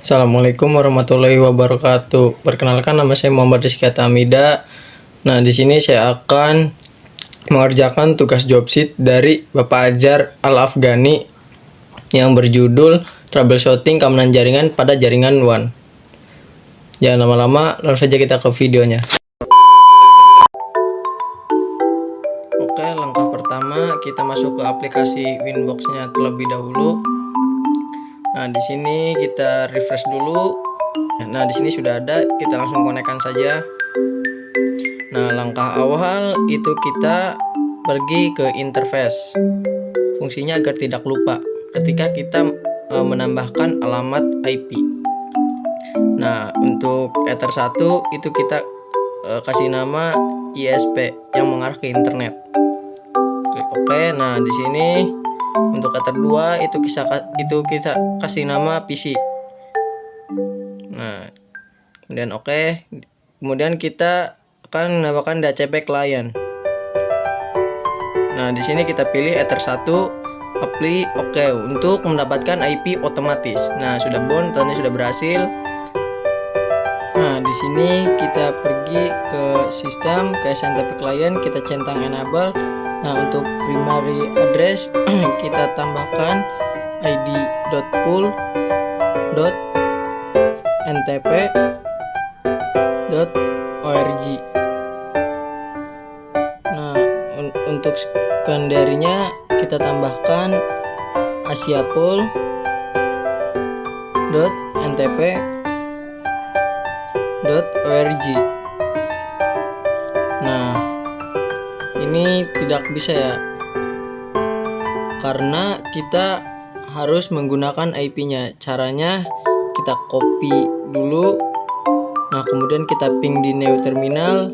Assalamualaikum warahmatullahi wabarakatuh. Perkenalkan, nama saya Muhammad Rizky Hamida. Nah, di sini saya akan mengerjakan tugas job sheet dari Bapak Ajar Al-Afghani yang berjudul Troubleshooting Keamanan Jaringan pada Jaringan WAN. Jangan lama-lama, langsung saja kita ke videonya. Oke, langkah pertama kita masuk ke aplikasi Winbox-nya terlebih dahulu. Nah, di sini kita refresh dulu. Nah, di sini sudah ada, kita langsung konekkan saja. Nah, langkah awal itu kita pergi ke interface. Fungsinya agar tidak lupa ketika kita menambahkan alamat IP. Nah, untuk Ether 1 itu kita kasih nama ISP yang mengarah ke internet. Klik OK. Nah, di sini untuk Ether 2 itu kita kasih nama PC. Nah, kemudian OK. Kemudian kita akan menambahkan DHCP client. Nah, di sini kita pilih Ether 1 apply OK untuk mendapatkan IP otomatis. Nah, sudah bound, tandanya sudah berhasil. Nah, di sini kita pergi ke sistem, ke SNTP client, kita centang enable. Nah, untuk primary address kita tambahkan id.pool.ntp.org. Nah, untuk secondary-nya kita tambahkan asiapool.ntp.org. Nah, ini tidak bisa ya, karena kita harus menggunakan IP-nya. Caranya kita copy dulu. Nah, kemudian kita ping di new terminal,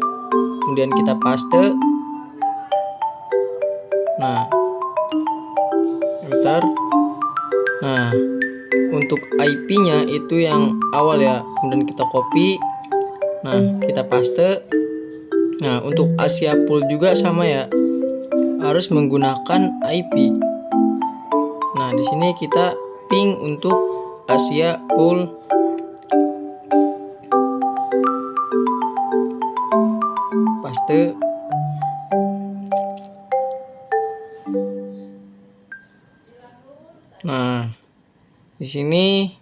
kemudian kita paste. Nah, enter. Nah, untuk IP-nya itu yang awal ya, kemudian kita copy. Nah, kita paste. Nah, untuk Asia Pool juga sama ya, harus menggunakan IP. Nah, di sini kita ping untuk Asia Pool. Paste. Nah, di sini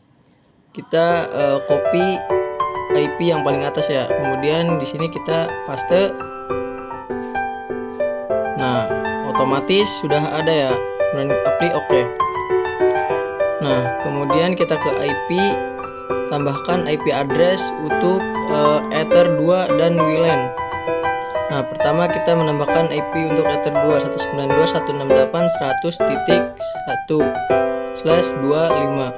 kita copy IP yang paling atas ya. Kemudian di sini kita paste. Nah, otomatis sudah ada ya. Kemudian apply OK. Nah, kemudian kita ke IP, tambahkan IP address untuk Ether 2 dan WLAN. Nah, pertama kita menambahkan IP untuk Ether 2 192.168.100.1/25.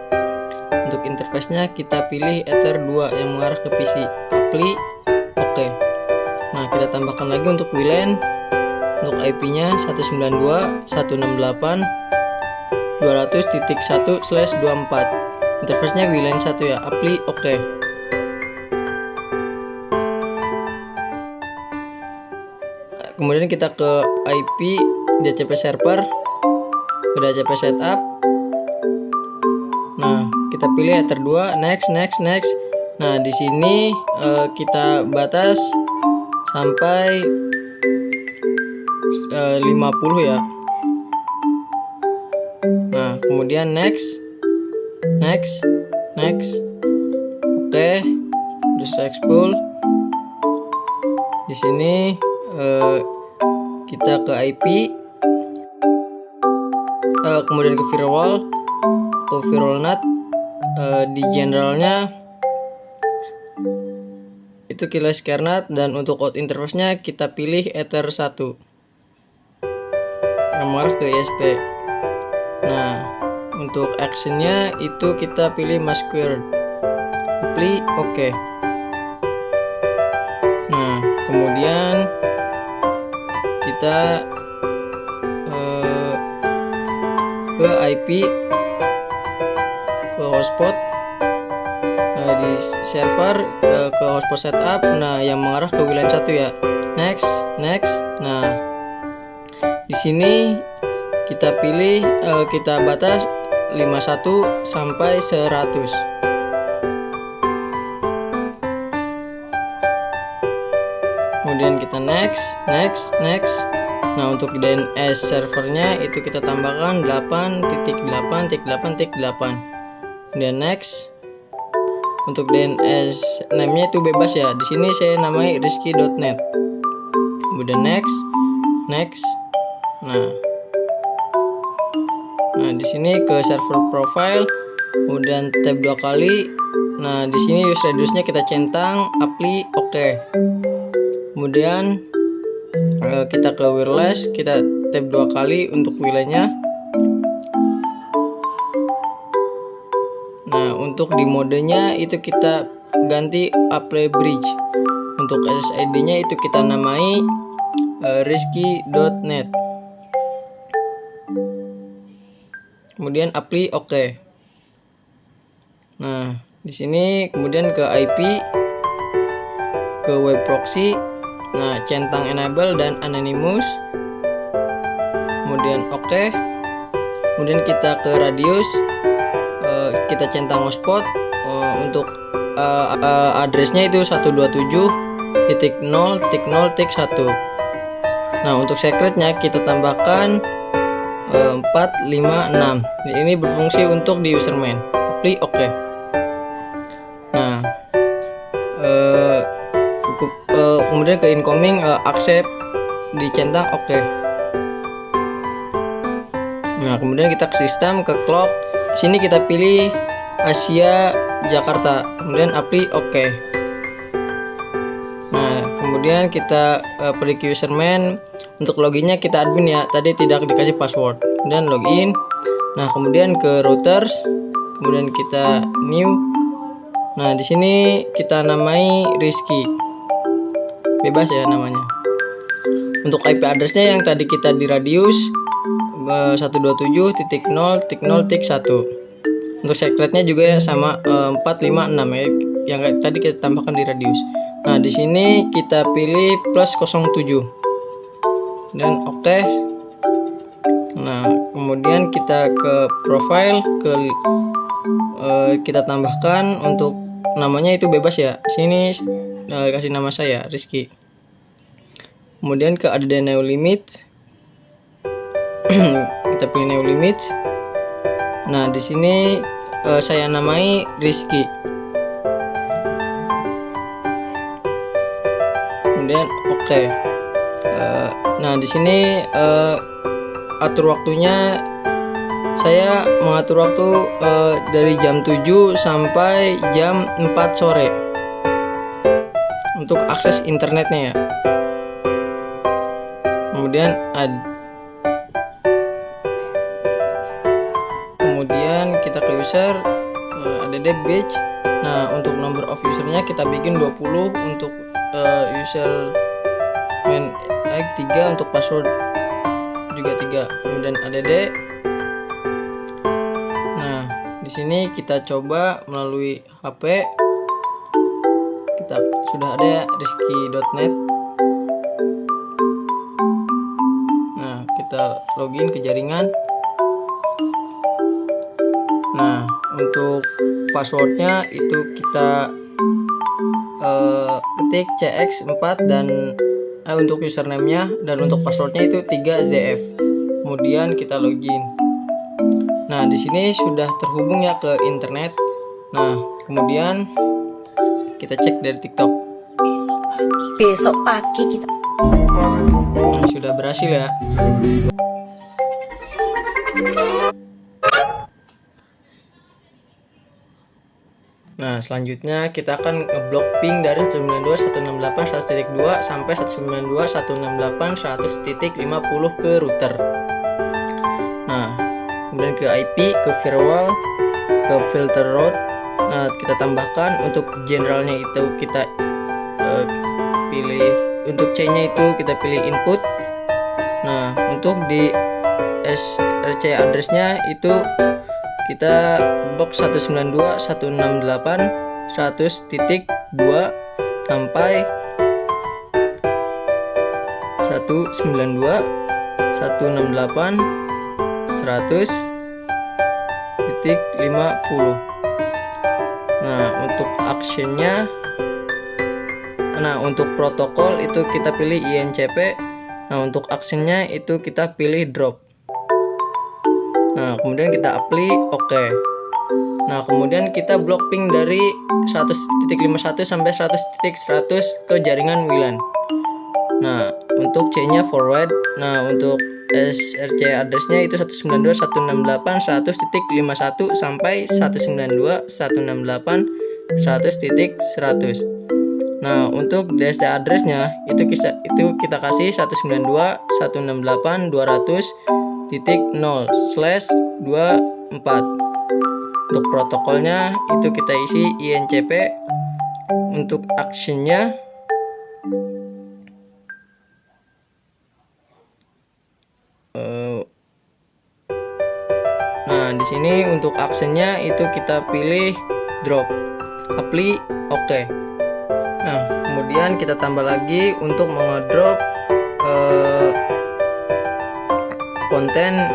Untuk interface-nya kita pilih Ether 2 yang mengarah ke PC. Apply OK. Nah, kita tambahkan lagi untuk WLAN. Untuk IP-nya 192.168.200.1/24. Interface-nya WLAN 1 ya. Apply OK. Kemudian kita ke IP DHCP server, ke DHCP setup. Nah, kita pilih Ether 2, next. Nah, di sini kita batas sampai 50 ya. Nah, kemudian next. Oke, terus export. Di sini kita ke IP, kemudian ke firewall NAT. Di generalnya itu keyless kernel, dan untuk out interface-nya kita pilih Ether 1 yang mengarah ke ISP. Nah, untuk action-nya itu kita pilih mask squared. Apply OK. Nah, kemudian kita ke IP, ke hotspot. Nah, di server ke hotspot setup. Nah, yang mengarah ke WLAN 1 ya. Next. Nah, di sini kita pilih kita batas 51 sampai 100. kemudian kita next. Nah, untuk DNS servernya itu kita tambahkan 8.8.8.8. Kemudian next. Untuk DNS name-nya itu bebas ya. Di sini saya namai rizky.net. Kemudian next. Nah, di sini ke server profile, kemudian tab 2 kali. Nah, di sini use radiusnya kita centang, apply oke. Kemudian kita ke wireless, kita tab 2 kali untuk wilayahnya. Nah, untuk di modenya itu kita ganti apply bridge. Untuk SSID-nya itu kita namai rizky.net. Kemudian apply oke. Nah, di sini kemudian ke IP, ke web proxy. Nah, centang enable dan anonymous. Kemudian oke. Kemudian kita ke radius, kita centang hotspot. Untuk addressnya itu 127.0.0.1. Nah, untuk secretnya kita tambahkan 456. Ini berfungsi untuk di username. Apply oke. Nah, kemudian ke incoming, accept, dicentang oke. Nah, kemudian kita ke sistem, ke clock. Di sini kita pilih Asia Jakarta. Kemudian apply oke. Nah, kemudian kita pergi ke username. Untuk loginnya kita admin ya. Tadi tidak dikasih password. Kemudian login. Nah, kemudian ke routers. Kemudian kita new. Nah, di sini kita namai Rizky. Bebas ya namanya. Untuk IP addressnya yang tadi kita di radius 127.0.0.1. Untuk secretnya juga ya sama 456 ya, yang tadi kita tambahkan di radius. Nah, di sini kita pilih plus 07 dan oke. Nah, kemudian kita ke profile, kita tambahkan untuk namanya itu bebas ya. Sini kasih nama saya Rizky. Kemudian ke ada new limit. Kita pilih new limit. Nah, di sini saya namai Rizky. Kemudian oke. Nah, di sini atur waktunya saya mengatur waktu dari jam 7 sampai jam 4 sore untuk akses internetnya ya. Kemudian kita ke user, add badge. Nah, untuk number of usernya kita bikin 20. Untuk user main 3, untuk password juga 3. Kemudian add. Nah, di sini kita coba melalui HP. Kita sudah ada ya rizky.net. Nah, kita login ke jaringan. Nah, untuk passwordnya itu kita ketik cx4 dan untuk username-nya, dan untuk passwordnya itu 3zf. Kemudian kita login. Nah, di sini sudah terhubung ya ke internet. Nah, kemudian kita cek dari TikTok. Besok pagi kita. Nah, sudah berhasil ya. Nah, selanjutnya kita akan ngeblok ping dari 192.168.100.2 sampai 192.168.100.50 ke router. Nah, kemudian ke IP, ke firewall, ke filter route. Nah, kita tambahkan untuk generalnya itu kita pilih, untuk C-nya itu kita pilih input. Nah, untuk di SRC addressnya itu kita box 192.168.100.2 sampai 192.168.100.50. Nah, untuk actionnya Nah, untuk protokol itu kita pilih INCP. Nah, untuk actionnya itu kita pilih drop. Nah, kemudian kita apply oke. Nah, kemudian kita blok ping dari 100.51 sampai 100.100 ke jaringan WLAN. Nah, untuk C-nya forward. Nah, untuk SRC address-nya itu 192.168.100.51 sampai 192.168.100.100. Nah, untuk DST address-nya itu kita kasih 192.168.200.0/24. Untuk protokolnya itu kita isi INCP. Untuk actionnya nah, di sini untuk actionnya itu kita pilih drop, apply oke. Nah, kemudian kita tambah lagi untuk mengedrop konten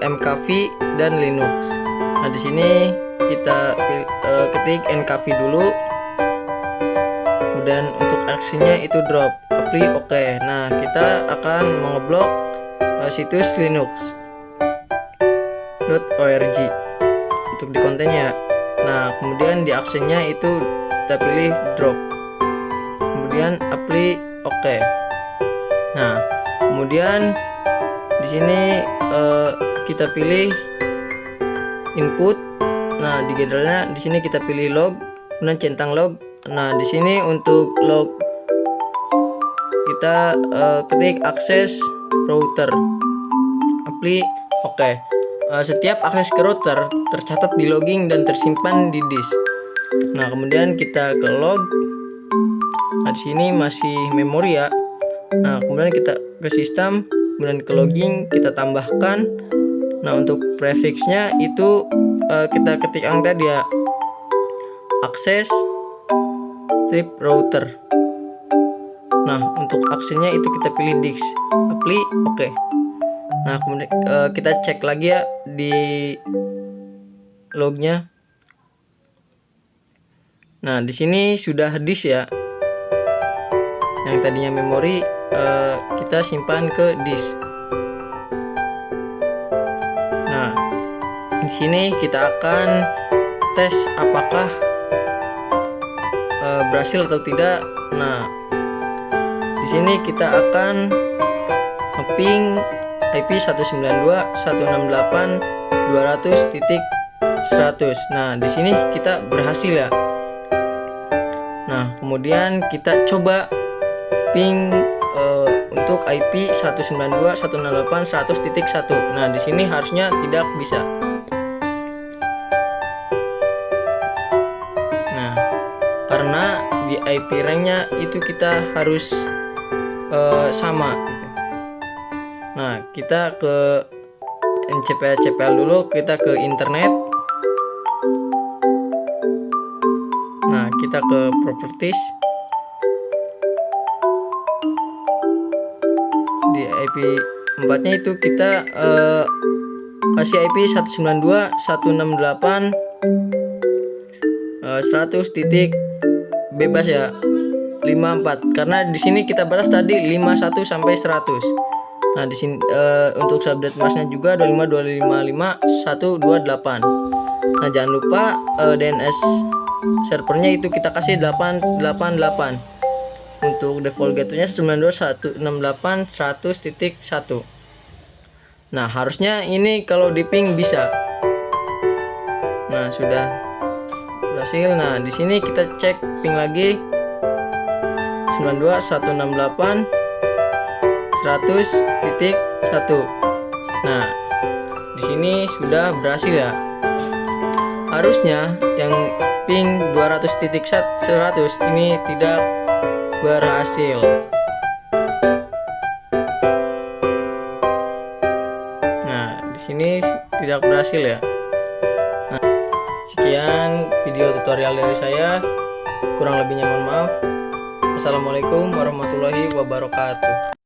MKV dan Linux. Nah, di sini kita ketik NKV dulu. Kemudian untuk actionnya itu drop, apply oke. Nah, kita akan mengeblok situs linux.org untuk di kontennya. Nah, kemudian di actionnya itu kita pilih drop, kemudian apply oke. Nah, kemudian di sini kita pilih input. Nah, di generalnya di sini kita pilih log, kemudian centang log. Nah, di sini untuk log kita ketik akses router, apply oke. Setiap akses ke router tercatat di logging dan tersimpan di disk. Nah, kemudian kita ke log. Nah, di sini masih memori ya. Nah, kemudian kita ke sistem, kemudian ke logging kita tambahkan. Nah, untuk prefixnya itu kita ketik angka dia akses strip router. Nah, untuk actionnya itu kita pilih disk, apply oke. Nah, kemudian kita cek lagi ya di lognya. Nah, di sini sudah disk ya. Yang tadinya memori kita simpan ke disk. Nah, di sini kita akan tes apakah berhasil atau tidak. Nah, di sini kita akan nge-ping IP 192.168.200.100. Nah, di sini kita berhasil ya. Nah, kemudian kita coba ping untuk IP 192.168.100.1. Nah, di sini harusnya tidak bisa. Nah, karena di IP range-nya itu kita harus sama gitu. Nah, kita ke NCPL dulu, kita ke internet. Nah, kita ke properties. Di IP 4-nya itu kita kasih IP 192.168 100 titik bebas ya, 54, karena di sini kita batas tadi 51 sampai 100. Nah, di sini untuk subnet masnya juga 25.255.128. Nah, jangan lupa DNS servernya itu kita kasih 888. Untuk default gateway-nya 92.168.100.1. Nah, harusnya ini kalau di ping bisa. Nah, sudah berhasil. Nah, di sini kita cek ping lagi 92.168.100.1. Nah, di sini sudah berhasil ya. Harusnya yang ping 200.100 ini tidak berhasil. Nah, di sini tidak berhasil ya. Nah, sekian video tutorial dari saya. Kurang lebihnya mohon maaf. Wassalamualaikum warahmatullahi wabarakatuh.